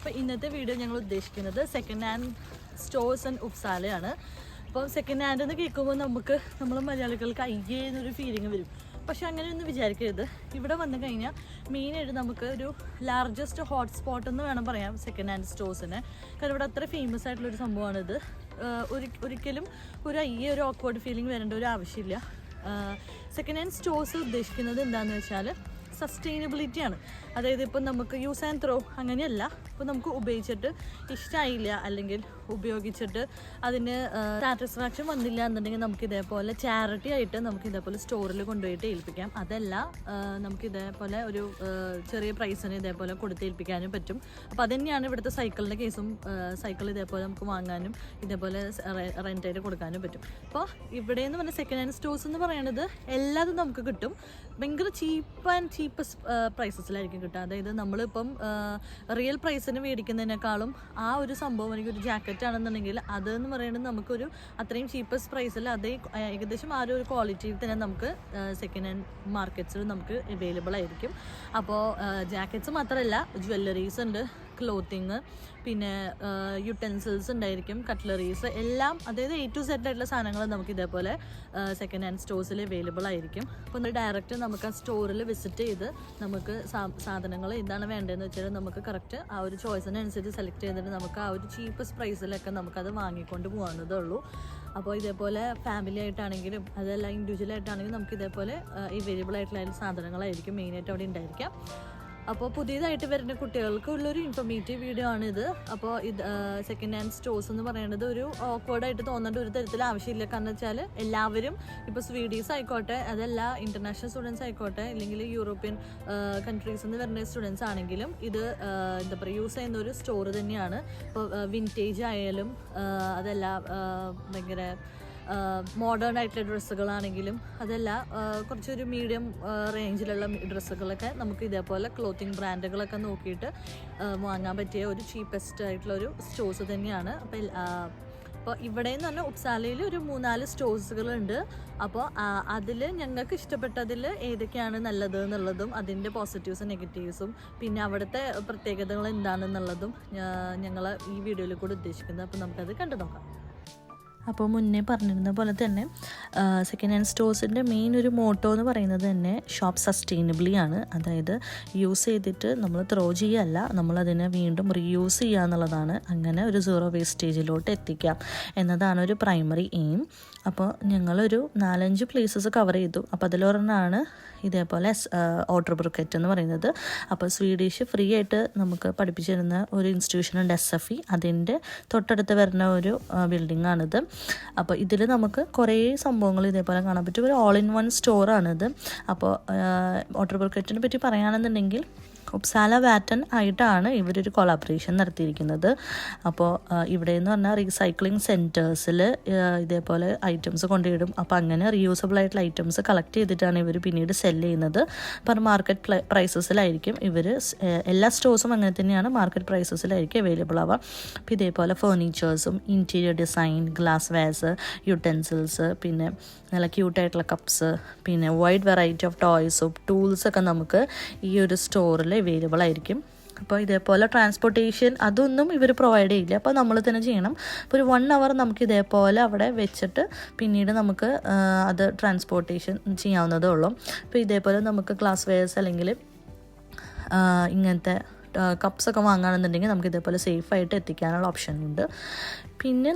അപ്പോൾ ഇന്നത്തെ വീഡിയോ ഞങ്ങൾ ഉദ്ദേശിക്കുന്നത് സെക്കൻഡ് ഹാൻഡ് സ്റ്റോഴ്സ് ആൻഡ് ഉപ്സാലയാണ്. അപ്പോൾ സെക്കൻഡ് ഹാൻഡ് എന്ന് കേൾക്കുമ്പോൾ നമ്മൾ മലയാളികൾക്ക് അയ്യേ എന്നൊരു ഫീലിംഗ് വരും. പക്ഷെ അങ്ങനെയൊന്നും വിചാരിക്കരുത്. ഇവിടെ വന്നു കഴിഞ്ഞാൽ മെയിനായിട്ട് നമുക്ക് ഒരു ലാർജസ്റ്റ് ഹോട്ട്സ്പോട്ട് എന്ന് വേണം പറയാം സെക്കൻഡ് ഹാൻഡ് സ്റ്റോഴ്സിനെ. കാരണം ഇവിടെ അത്ര ഫേമസ് ആയിട്ടുള്ളൊരു സംഭവമാണിത്. ഒരിക്കലും ഒരു ഓക്വേർഡ് ഫീലിംഗ് വരേണ്ട ഒരു ആവശ്യമില്ല. സെക്കൻഡ് ഹാൻഡ് സ്റ്റോഴ്സ് ഉദ്ദേശിക്കുന്നത് എന്താണെന്ന് വെച്ചാൽ സസ്റ്റൈനബിലിറ്റിയാണ്. അതായത് ഇപ്പം നമുക്ക് യൂസ് ആൻഡ് ത്രോ അങ്ങനെയല്ല. ഇപ്പോൾ നമുക്ക് ഉപയോഗിച്ചിട്ട് ഇഷ്ടമായില്ല അല്ലെങ്കിൽ ഉപയോഗിച്ചിട്ട് അതിന് സാറ്റിസ്ഫാക്ഷൻ വന്നില്ല എന്നുണ്ടെങ്കിൽ നമുക്ക് ഇതേപോലെ ചാരിറ്റി ആയിട്ട് നമുക്ക് ഇതേപോലെ സ്റ്റോറിൽ കൊണ്ടുപോയിട്ട് ഏൽപ്പിക്കാം. അതല്ല നമുക്ക് ഇതേപോലെ ഒരു ചെറിയ പ്രൈസിന് ഇതേപോലെ കൊടുത്തേൽപ്പിക്കാനും പറ്റും. അപ്പോൾ അതുതന്നെയാണ് ഇവിടുത്തെ സൈക്കിളിൻ്റെ കേസും. സൈക്കിൾ ഇതേപോലെ നമുക്ക് വാങ്ങാനും ഇതേപോലെ റെൻ്റായിട്ട് കൊടുക്കാനും പറ്റും. അപ്പോൾ ഇവിടെ എന്ന് പറഞ്ഞാൽ സെക്കൻഡ് ഹാൻഡ് സ്റ്റോഴ്സ് എന്ന് പറയുന്നത് എല്ലാതും നമുക്ക് കിട്ടും. ഭയങ്കര ചീപ്പസ്റ്റ് പ്രൈസസിലായിരിക്കും കിട്ടുക. അതായത് നമ്മളിപ്പം റിയൽ പ്രൈസിന് മേടിക്കുന്നതിനേക്കാളും ആ ഒരു സംഭവം എനിക്കൊരു ജാക്കറ്റ് ആണെന്നുണ്ടെങ്കിൽ അതെന്ന് പറയുന്നത് നമുക്കൊരു അത്രയും ചീപ്പസ്റ്റ് പ്രൈസിൽ അതേ ഏകദേശം ആ ഒരു ക്വാളിറ്റിയിൽ തന്നെ നമുക്ക് സെക്കൻഡ് ഹാൻഡ് മാർക്കറ്റ്സിൽ നമുക്ക് അവൈലബിൾ ആയിരിക്കും. അപ്പോൾ ജാക്കറ്റ്സ് മാത്രമല്ല, ജ്വല്ലറീസ് ഉണ്ട്, ക്ലോത്തിങ്, പിന്നെ യുട്ടൻസിൽസ് ഉണ്ടായിരിക്കും, കട്ട്ലറീസ് എല്ലാം. അതായത് A to Z ആയിട്ടുള്ള സാധനങ്ങൾ നമുക്ക് ഇതേപോലെ സെക്കൻഡ് ഹാൻഡ് സ്റ്റോഴ്സിൽ അവൈലബിൾ ആയിരിക്കും. അപ്പോൾ ഡയറക്റ്റ് നമുക്ക് ആ സ്റ്റോറിൽ വിസിറ്റ് ചെയ്ത് നമുക്ക് സാധനങ്ങൾ എന്താണ് വേണ്ടതെന്ന് വെച്ചാൽ നമുക്ക് കറക്റ്റ് ആ ഒരു ചോയ്സിനനുസരിച്ച് സെലക്ട് ചെയ്തിട്ട് നമുക്ക് ആ ഒരു ചീപ്പസ്റ്റ് പ്രൈസിലൊക്കെ നമുക്കത് വാങ്ങിക്കൊണ്ട് പോകാവുന്നതേ ഉള്ളൂ. അപ്പോൾ ഇതേപോലെ ഫാമിലി ആയിട്ടാണെങ്കിലും അതല്ല ഇൻഡിവിജ്വൽ ആയിട്ടാണെങ്കിലും നമുക്ക് ഇതേപോലെ അവൈലബിൾ ആയിട്ടുള്ള സാധനങ്ങളായിരിക്കും മെയിനായിട്ട് അവിടെ ഉണ്ടായിരിക്കാം. അപ്പോൾ പുതിയതായിട്ട് വരുന്ന കുട്ടികൾക്ക് ഉള്ളൊരു ഇൻഫോർമേറ്റീവ് വീഡിയോ ആണിത്. അപ്പോൾ ഇത് സെക്കൻഡ് ഹാൻഡ് സ്റ്റോഴ്സ് എന്ന് പറയുന്നത് ഒരു ഓക്വേർഡായിട്ട് തോന്നേണ്ട ഒരു തരത്തിൽ ആവശ്യമില്ല. കാരണം വെച്ചാൽ എല്ലാവരും ഇപ്പോൾ സ്വീഡീസ് ആയിക്കോട്ടെ, അതല്ല ഇൻ്റർനാഷണൽ സ്റ്റുഡൻസ് ആയിക്കോട്ടെ, അല്ലെങ്കിൽ യൂറോപ്യൻ കൺട്രീസിൽ നിന്ന് വരുന്ന സ്റ്റുഡൻസ് ആണെങ്കിലും ഇത് എന്താ പറയുക യൂസ് ചെയ്യുന്ന ഒരു സ്റ്റോർ തന്നെയാണ്. ഇപ്പോൾ വിൻറ്റേജ് ആയാലും അതല്ല ഭയങ്കര മോഡേൺ ആയിട്ടുള്ള ഡ്രസ്സുകളാണെങ്കിലും അതല്ല കുറച്ചൊരു മീഡിയം റേഞ്ചിലുള്ള ഡ്രസ്സുകളൊക്കെ നമുക്ക് ഇതേപോലെ ക്ലോത്തിങ് ബ്രാൻഡുകളൊക്കെ നോക്കിയിട്ട് വാങ്ങാൻ പറ്റിയ ഒരു ചീപ്പസ്റ്റ് ആയിട്ടുള്ളൊരു സ്റ്റോഴ്സ് തന്നെയാണ്. അപ്പോൾ ഇവിടെ എന്ന് പറഞ്ഞാൽ ഉപ്സാലയിൽ ഒരു 3-4 സ്റ്റോഴ്സുകളുണ്ട്. അപ്പോൾ അതിൽ ഞങ്ങൾക്ക് ഇഷ്ടപ്പെട്ടതിൽ ഏതൊക്കെയാണ് നല്ലത് എന്നുള്ളതും അതിൻ്റെ പോസിറ്റീവ്സും നെഗറ്റീവ്സും പിന്നെ അവിടുത്തെ പ്രത്യേകതകൾ എന്താണെന്നുള്ളതും ഞങ്ങൾ ഈ വീഡിയോയിൽ കൂടെ ഉദ്ദേശിക്കുന്നത്. അപ്പോൾ നമുക്കത് കണ്ടു നോക്കാം. അപ്പോൾ മുന്നേ പറഞ്ഞിരുന്ന പോലെ തന്നെ സെക്കൻഡ് ഹാൻഡ് സ്റ്റോഴ്സിൻ്റെ മെയിൻ ഒരു മോട്ടോ എന്ന് പറയുന്നത് തന്നെ ഷോപ്പ് സസ്റ്റൈനബിളി ആണ്. അതായത് യൂസ് ചെയ്തിട്ട് നമ്മൾ ത്രോ ചെയ്യുകയല്ല, നമ്മളതിനെ വീണ്ടും റീയൂസ് ചെയ്യുക എന്നുള്ളതാണ്. അങ്ങനെ ഒരു സീറോ വേസ്റ്റേജിലോട്ട് എത്തിക്കാം എന്നതാണ് ഒരു പ്രൈമറി എയിം. അപ്പോൾ ഞങ്ങളൊരു 4-5 പ്ലേസസ് കവർ ചെയ്തു. അപ്പോൾ അതിലൊരെണ്ണമാണ് ഇതേപോലെ ഓട്ടർ ബ്രിക്കറ്റ് എന്ന് പറയുന്നത്. അപ്പോൾ സ്വീഡിഷ് ഫ്രീ ആയിട്ട് നമുക്ക് പഠിപ്പിച്ചു തരുന്ന ഒരു ഇൻസ്റ്റിറ്റ്യൂഷൻ ഉണ്ട്, SFE. അതിൻ്റെ തൊട്ടടുത്ത് വരുന്ന ഒരു ബിൽഡിംഗ് ആണിത്. അപ്പോൾ ഇതിൽ നമുക്ക് കുറേ സംഭവങ്ങൾ ഇതേപോലെ കാണാൻ പറ്റും. ഒരു ഓൾ ഇൻ വൺ സ്റ്റോറാണിത്. അപ്പോൾ ഓട്ടർ ബ്രിക്കറ്റിനെ പറ്റി പറയുകയാണെന്നുണ്ടെങ്കിൽ ഉപ്സാല വാറ്റൻ ആയിട്ടാണ് ഇവരൊരു കൊളാബറേഷൻ നടത്തിയിരിക്കുന്നത്. അപ്പോൾ ഇവിടെ എന്ന് പറഞ്ഞാൽ റീസൈക്ലിംഗ് സെൻറ്റേഴ്സിൽ ഇതേപോലെ ഐറ്റംസ് കൊണ്ടുപോയിടും. അപ്പോൾ അങ്ങനെ റീയൂസബിൾ ആയിട്ടുള്ള ഐറ്റംസ് കളക്ട് ചെയ്തിട്ടാണ് ഇവർ പിന്നീട് സെല് ചെയ്യുന്നത്. പെർ മാർക്കറ്റ് പ്രൈസസിലായിരിക്കും ഇവർ എല്ലാ സ്റ്റോഴ്സും അങ്ങനെ തന്നെയാണ് മാർക്കറ്റ് പ്രൈസസിലായിരിക്കും അവൈലബിൾ ആവുക. അപ്പോൾ ഇതേപോലെ ഫേർണിച്ചേഴ്സും interior design, glass vase, utensils, പിന്നെ നല്ല ക്യൂട്ടായിട്ടുള്ള കപ്സ്, പിന്നെ വൈഡ് വെറൈറ്റി ഓഫ് ടോയ്സും ടൂൾസൊക്കെ നമുക്ക് ഈ ഒരു സ്റ്റോറിൽ അവൈലബിൾ ആയിരിക്കും. അപ്പോൾ ഇതേപോലെ ട്രാൻസ്പോർട്ടേഷൻ അതൊന്നും ഇവർ പ്രൊവൈഡ് ചെയ്യില്ല. അപ്പോൾ നമ്മൾ തന്നെ ചെയ്യണം. അപ്പോൾ ഒരു 1 hour നമുക്ക് ഇതേപോലെ അവിടെ വെച്ചിട്ട് പിന്നീട് നമുക്ക് അത് ട്രാൻസ്പോർട്ടേഷൻ ചെയ്യാവുന്നതേ ഉള്ളൂ. അപ്പോൾ ഇതേപോലെ നമുക്ക് ഗ്ലാസ് വെയർസ് അല്ലെങ്കിൽ ഇങ്ങനത്തെ കപ്സൊക്കെ വാങ്ങുകയാണെന്നുണ്ടെങ്കിൽ നമുക്ക് ഇതേപോലെ സേഫായിട്ട് എത്തിക്കാനുള്ള ഓപ്ഷൻ ഉണ്ട്. പിന്നെ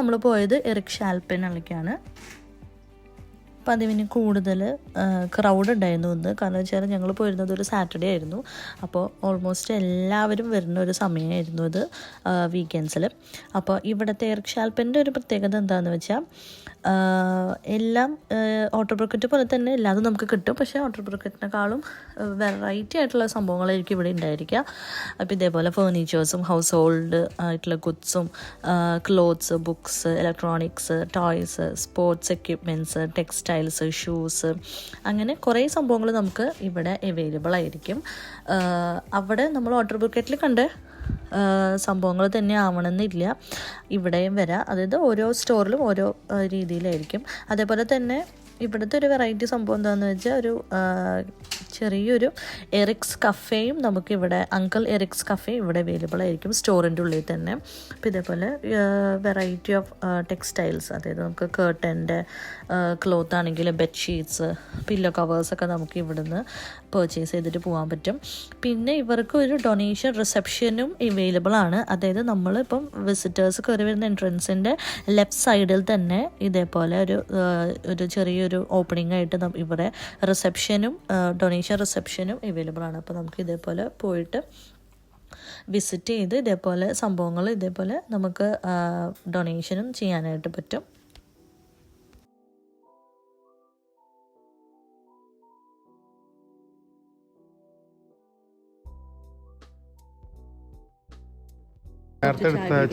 നമ്മൾ പോയത് എറിക് ഷാൽപ്പനിലേക്കാണ്. അപ്പോൾ അതിന് കൂടുതൽ ക്രൗഡ് ഉണ്ടായിരുന്നു ഇന്ന്. കാരണം വെച്ചാൽ ഞങ്ങൾ പോയിരുന്നത് ഒരു സാറ്റർഡേ ആയിരുന്നു. അപ്പോൾ ഓൾമോസ്റ്റ് എല്ലാവരും വരുന്ന ഒരു സമയമായിരുന്നു ഇത്, വീക്കെൻഡ്സിൽ. അപ്പോൾ ഇവിടുത്തെ എറിക് ഷാൽപ്പൻ്റെ ഒരു പ്രത്യേകത എന്താണെന്ന് വെച്ചാൽ എല്ലാം ഓട്ടർ ബ്രിക്കറ്റ് പോലെ തന്നെ എല്ലാതും നമുക്ക് കിട്ടും. പക്ഷേ ഓട്ടർ ബ്രിക്കറ്റിനെക്കാളും വെറൈറ്റി ആയിട്ടുള്ള സംഭവങ്ങളായിരിക്കും ഇവിടെ ഉണ്ടായിരിക്കുക. അപ്പോൾ ഇതേപോലെ ഫേർണിച്ചേഴ്സും ഹൗസ് ഹോൾഡ് ആയിട്ടുള്ള ഗുഡ്സും clothes, books, electronics, toys, sports equipments, textiles, shoes, അങ്ങനെ കുറേ സംഭവങ്ങൾ നമുക്ക് ഇവിടെ അവൈലബിൾ ആയിരിക്കും. അവിടെ നമ്മൾ ഓട്ടർ ബ്രിക്കറ്റിൽ കണ്ട സംഭവങ്ങൾ തന്നെ ആവണമെന്നില്ല, ഇവിടെയും വരാം. അതായത് ഓരോ സ്റ്റോറിലും ഓരോ രീതിയിലായിരിക്കും. അതേപോലെ തന്നെ ഇവിടുത്തെ ഒരു വെറൈറ്റി സംഭവം എന്താണെന്ന് വെച്ചാൽ ഒരു ചെറിയൊരു എറിക്സ് കഫേയും നമുക്കിവിടെ അങ്കിൾ എറിക്സ് കഫേ ഇവിടെ അവൈലബിൾ ആയിരിക്കും സ്റ്റോറിൻ്റെ ഉള്ളിൽ തന്നെ. അപ്പോൾ ഇതേപോലെ വെറൈറ്റി ഓഫ് ടെക്സ്റ്റൈൽസ്, അതായത് നമുക്ക് കേർട്ടൻ്റെ ക്ലോത്ത് ആണെങ്കിൽ ബെഡ്ഷീറ്റ്സ്, പില്ലോ കവേഴ്സൊക്കെ നമുക്ക് ഇവിടുന്ന് പർച്ചേസ് ചെയ്തിട്ട് പോകാൻ പറ്റും. പിന്നെ ഇവർക്ക് ഒരു ഡൊണേഷൻ റിസപ്ഷനും അവൈലബിൾ ആണ്. അതായത് നമ്മളിപ്പം വിസിറ്റേഴ്സ് കയറി വരുന്ന എൻട്രൻസിൻ്റെ ലെഫ്റ്റ് സൈഡിൽ തന്നെ ഇതേപോലെ ഒരു ചെറിയൊരു ഓപ്പണിംഗ് ആയിട്ട് ഇവിടെ റിസപ്ഷനും ഡൊണേഷൻ റിസപ്ഷനും അവൈലബിൾ ആണ്. അപ്പോൾ നമുക്ക് ഇതേപോലെ പോയിട്ട് വിസിറ്റ് ചെയ്ത് ഇതേപോലെ സംഭവങ്ങൾ ഇതേപോലെ നമുക്ക് ഡൊണേഷനും ചെയ്യാനായിട്ട് പറ്റും.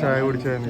ചായ കുടിക്കാൻ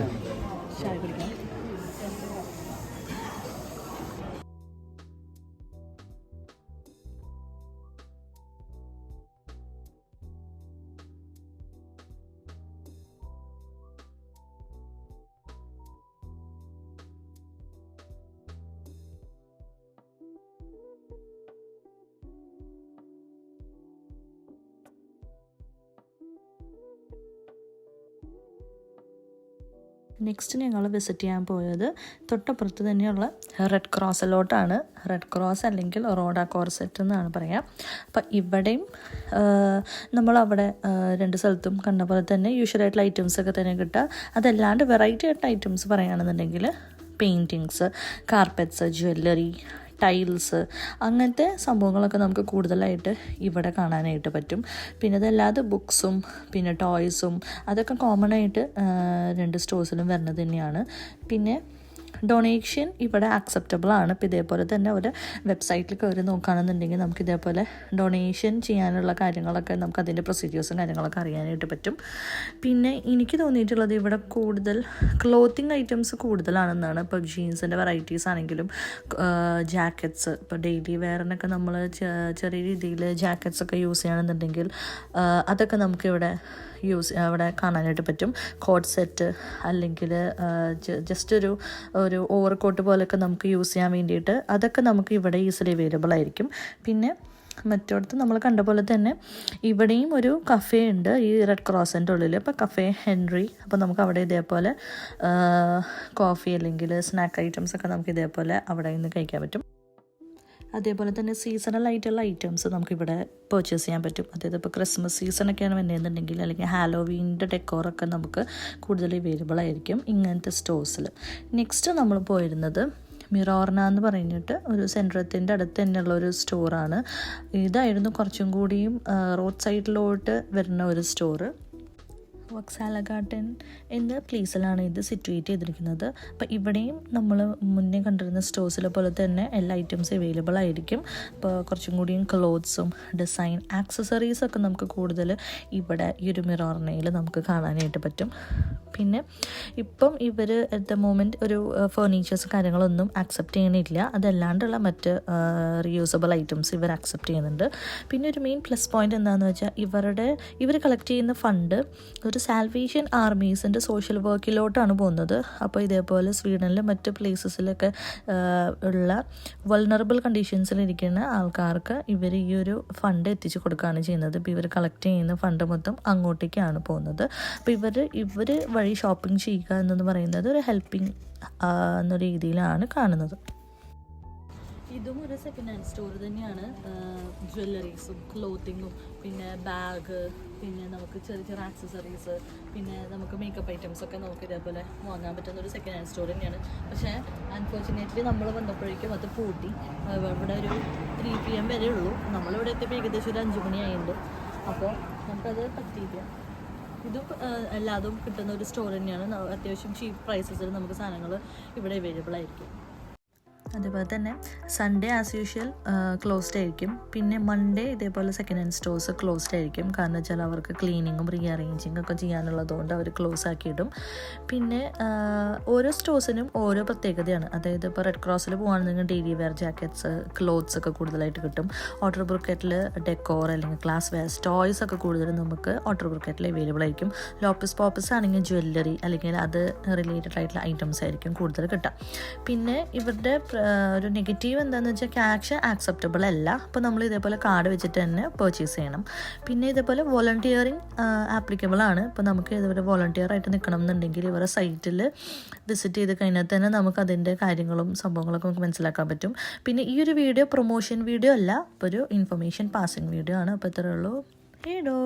നെക്സ്റ്റ് ഞങ്ങൾ വിസിറ്റ് ചെയ്യാൻ പോയത് തൊട്ടപ്പുറത്ത് തന്നെയുള്ള റെഡ് ക്രോസിലോട്ടാണ്. റെഡ് ക്രോസ് അല്ലെങ്കിൽ റോഡ കോർസെറ്റ് എന്നാണ് പറയുക. അപ്പം ഇവിടെയും നമ്മളവിടെ രണ്ട് സ്ഥലത്തും കണ്ട പോലെ തന്നെ യൂഷ്വലായിട്ടുള്ള ഐറ്റംസൊക്കെ തന്നെ കിട്ടുക. അതല്ലാണ്ട് വെറൈറ്റി ആയിട്ട് ഐറ്റംസ് പറയുകയാണെന്നുണ്ടെങ്കിൽ പെയിൻറ്റിങ്സ്, കാർപ്പറ്റ്സ്, ജ്വല്ലറി, ടൈൽസ്, അങ്ങനത്തെ സംഭവങ്ങളൊക്കെ നമുക്ക് കൂടുതലായിട്ട് ഇവിടെ കാണാനായിട്ട് പറ്റും. പിന്നെ അതല്ലാതെ ബുക്സും പിന്നെ ടോയ്സും അതൊക്കെ കോമൺ ആയിട്ട് രണ്ട് സ്റ്റോഴ്സിലും വരുന്നത് തന്നെയാണ്. പിന്നെ ഡൊണേഷൻ ഇവിടെ ആക്സെപ്റ്റബിൾ ആണ്. ഇപ്പോൾ ഇതേപോലെ തന്നെ ഒരു വെബ്സൈറ്റിൽ കയറി നോക്കുകയാണെന്നുണ്ടെങ്കിൽ നമുക്ക് ഇതേപോലെ ഡൊണേഷൻ ചെയ്യാനുള്ള കാര്യങ്ങളൊക്കെ നമുക്ക് അതിൻ്റെ പ്രൊസീജിയേഴ്സും കാര്യങ്ങളൊക്കെ അറിയാനായിട്ട് പറ്റും. പിന്നെ എനിക്ക് തോന്നിയിട്ടുള്ളത് ഇവിടെ കൂടുതൽ ക്ലോത്തിങ് ഐറ്റംസ് കൂടുതലാണെന്നാണ്. ഇപ്പോൾ ജീൻസിൻ്റെ വെറൈറ്റീസ് ആണെങ്കിലും ജാക്കറ്റ്സ്, ഇപ്പോൾ ഡെയിലി വെയറിനൊക്കെ നമ്മൾ ചെറിയ രീതിയിൽ ജാക്കറ്റ്സ് ഒക്കെ യൂസ് ചെയ്യുകയാണെന്നുണ്ടെങ്കിൽ അതൊക്കെ നമുക്കിവിടെ അവിടെ കാണാനായിട്ട് പറ്റും. കോട്ട് സെറ്റ് അല്ലെങ്കിൽ ജസ്റ്റ് ഒരു ഓവർ കോട്ട് പോലെയൊക്കെ നമുക്ക് യൂസ് ചെയ്യാൻ വേണ്ടിയിട്ട് അതൊക്കെ നമുക്ക് ഇവിടെ ഈസിലി അവൈലബിൾ ആയിരിക്കും. പിന്നെ മറ്റോടത്ത് നമ്മൾ കണ്ട പോലെ തന്നെ ഇവിടെയും ഒരു കഫേ ഉണ്ട് ഈ റെഡ് ക്രോസിൻ്റെ ഉള്ളിൽ. അപ്പോൾ കഫേ ഹെൻറി, അപ്പോൾ നമുക്ക് അവിടെ ഇതേപോലെ കോഫി അല്ലെങ്കിൽ സ്നാക്ക് ഐറ്റംസ് ഒക്കെ നമുക്ക് ഇതേപോലെ അവിടെ നിന്ന് കഴിക്കാൻ പറ്റും. അതേപോലെ തന്നെ സീസണൽ ആയിട്ടുള്ള ഐറ്റംസ് നമുക്കിവിടെ പർച്ചേസ് ചെയ്യാൻ പറ്റും. അതായത് ഇപ്പോൾ ക്രിസ്മസ് സീസണൊക്കെയാണ് വരുന്നതെന്നുണ്ടെങ്കിൽ അല്ലെങ്കിൽ ഹാലോവീൻ്റെ ഡെക്കോറൊക്കെ നമുക്ക് കൂടുതൽ അവൈലബിൾ ആയിരിക്കും ഇങ്ങനത്തെ സ്റ്റോഴ്സിൽ. നെക്സ്റ്റ് നമ്മൾ പോയിരുന്നത് മിറോർന എന്ന് പറഞ്ഞിട്ട് ഒരു സെൻട്രത്തിൻ്റെ അടുത്ത് തന്നെയുള്ള ഒരു സ്റ്റോറാണ്. ഇതായിരുന്നു കുറച്ചും കൂടിയും റോഡ് സൈഡിലോട്ട് വരുന്ന ഒരു സ്റ്റോറ്. വക്സാല ഗാർഡൻ എന്ന പ്ലേസിലാണ് ഇത് സിറ്റുവേറ്റ് ചെയ്തിരിക്കുന്നത്. അപ്പോൾ ഇവിടെയും നമ്മൾ മുന്നേ കണ്ടിരുന്ന സ്റ്റോഴ്സിലെ പോലെ തന്നെ എല്ലാ ഐറ്റംസും അവൈലബിൾ ആയിരിക്കും. ഇപ്പോൾ കുറച്ചും കൂടിയും ക്ലോത്ത്സും ഡിസൈൻ ആക്സസറീസൊക്കെ നമുക്ക് കൂടുതൽ ഇവിടെ ഈ ഒരു മിറോർണയിൽ നമുക്ക് കാണാനായിട്ട് പറ്റും. പിന്നെ ഇപ്പം ഇവർ അറ്റ് ദ മൊമെൻറ്റ് ഒരു ഫർണിച്ചേഴ്സ് കാര്യങ്ങളൊന്നും ആക്സെപ്റ്റ് ചെയ്യണില്ല. അതല്ലാണ്ടുള്ള മറ്റ് റീയൂസബിൾ ഐറ്റംസ് ഇവർ ആക്സെപ്റ്റ് ചെയ്യുന്നുണ്ട്. പിന്നെ ഒരു മെയിൻ പ്ലസ് പോയിൻ്റ് എന്താണെന്ന് വെച്ചാൽ ഇവർ കളക്ട് ചെയ്യുന്ന ഫണ്ട് ഒരു സാൽവേഷൻ ആർമീസിൻ്റെ സോഷ്യൽ വർക്കിലോട്ടാണ് പോകുന്നത്. അപ്പോൾ ഇതേപോലെ സ്വീഡനിലെ മറ്റ് പ്ലേസസിലൊക്കെ ഉള്ള വൾണറബിൾ കണ്ടീഷൻസിലിരിക്കുന്ന ആൾക്കാർക്ക് ഇവർ ഈ ഒരു ഫണ്ട് എത്തിച്ചു കൊടുക്കുകയാണ് ചെയ്യുന്നത്. ഇപ്പോൾ ഇവർ കളക്ട് ചെയ്യുന്ന ഫണ്ട് മൊത്തം അങ്ങോട്ടേക്കാണ് പോകുന്നത്. അപ്പോൾ ഇവർ വഴി ഷോപ്പിംഗ് ചെയ്യുക എന്നു പറയുന്നത് ഒരു ഹെൽപ്പിംഗ് എന്ന രീതിയിലാണ് കാണുന്നത്. ഇതും ഒരു സെക്കൻഡ് ഹാൻഡ് സ്റ്റോർ തന്നെയാണ്. ജ്വല്ലറീസും ക്ലോത്തിങ്ങും പിന്നെ ബാഗ്, പിന്നെ നമുക്ക് ചെറിയ ചെറിയ ആക്സസറീസ്, പിന്നെ നമുക്ക് മേക്കപ്പ് ഐറ്റംസ് ഒക്കെ നമുക്ക് ഇതേപോലെ വാങ്ങാൻ പറ്റുന്ന ഒരു സെക്കൻഡ് ഹാൻഡ് സ്റ്റോർ തന്നെയാണ്. പക്ഷേ അൺഫോർച്ചുനേറ്റ്ലി നമ്മൾ വന്നപ്പോഴേക്കും അത് പൂട്ടി. ഇവിടെ ഒരു 3 PM വരെ ഉള്ളൂ. നമ്മളിവിടെ എത്തിയപ്പോൾ ഏകദേശം ഒരു 5 മണിയായിട്ടുണ്ട്. അപ്പോൾ നമുക്കത് പറ്റിയില്ല. ഇതും എല്ലാതും കിട്ടുന്ന ഒരു സ്റ്റോർ തന്നെയാണ്. അത്യാവശ്യം ചീപ്പ് പ്രൈസസിൽ നമുക്ക് സാധനങ്ങൾ ഇവിടെ അവൈലബിൾ ആയിരിക്കും. അതേപോലെ തന്നെ സൺഡേ ആസ് യൂഷ്വൽ ക്ലോസ്ഡ് ആയിരിക്കും. പിന്നെ മൺഡേ ഇതേപോലെ സെക്കൻഡ് ഹാൻഡ് സ്റ്റോഴ്സ് ക്ലോസ്ഡ് ആയിരിക്കും. കാരണം വെച്ചാൽ അവർക്ക് ക്ലീനിങ്ങും റീ അറേഞ്ചിങ്ങും ഒക്കെ ചെയ്യാനുള്ളതുകൊണ്ട് അവർ ക്ലോസ് ആക്കിയിടും. പിന്നെ ഓരോ സ്റ്റോഴ്സിനും ഓരോ പ്രത്യേകതയാണ്. അതായത് ഇപ്പോൾ റെഡ് ക്രോസിൽ പോകുകയാണെന്നുണ്ടെങ്കിൽ ഡെയിലി വെയർ ജാക്കറ്റ്സ്, ക്ലോത്ത്സ് ഒക്കെ കൂടുതലായിട്ട് കിട്ടും. ഓട്ടർ ബ്രിക്കറ്റിൽ ഡെക്കോർ അല്ലെങ്കിൽ ഗ്ലാസ് വെയർസ്, ടോയ്സ് ഒക്കെ കൂടുതലും നമുക്ക് ഓട്ടർ ബ്രിക്കറ്റിൽ അവൈലബിൾ ആയിരിക്കും. ലോപ്പസ് പോപ്പസ് ആണെങ്കിൽ ജ്വല്ലറി അല്ലെങ്കിൽ അത് റിലേറ്റഡ് ആയിട്ടുള്ള ഐറ്റംസ് ആയിരിക്കും കൂടുതൽ കിട്ടുക. പിന്നെ ഇവരുടെ ഒരു നെഗറ്റീവ് എന്താണെന്ന് വെച്ചാൽ ക്യാഷ് ആക്സെപ്റ്റബിൾ അല്ല. അപ്പോൾ നമ്മൾ ഇതേപോലെ കാർഡ് വെച്ചിട്ട് തന്നെ പർച്ചേസ് ചെയ്യണം. പിന്നെ ഇതേപോലെ വോളണ്ടിയറിങ് ആപ്ലിക്കബിൾ ആണ്. ഇപ്പോൾ നമുക്ക് ഇതേപോലെ വോളണ്ടിയർ ആയിട്ട് നിൽക്കണം എന്നുണ്ടെങ്കിൽ ഇവരുടെ സൈറ്റിൽ വിസിറ്റ് ചെയ്ത് കഴിഞ്ഞാൽ തന്നെ നമുക്ക് അതിൻ്റെ കാര്യങ്ങളും സംഭവങ്ങളൊക്കെ നമുക്ക് മനസ്സിലാക്കാൻ പറ്റും. പിന്നെ ഈ ഒരു വീഡിയോ പ്രൊമോഷൻ വീഡിയോ അല്ല, ഇപ്പോൾ ഒരു ഇൻഫർമേഷൻ പാസിങ് വീഡിയോ ആണ്. അപ്പോൾ ഇത്രയേ ഉള്ളൂ. ഹേഡോ.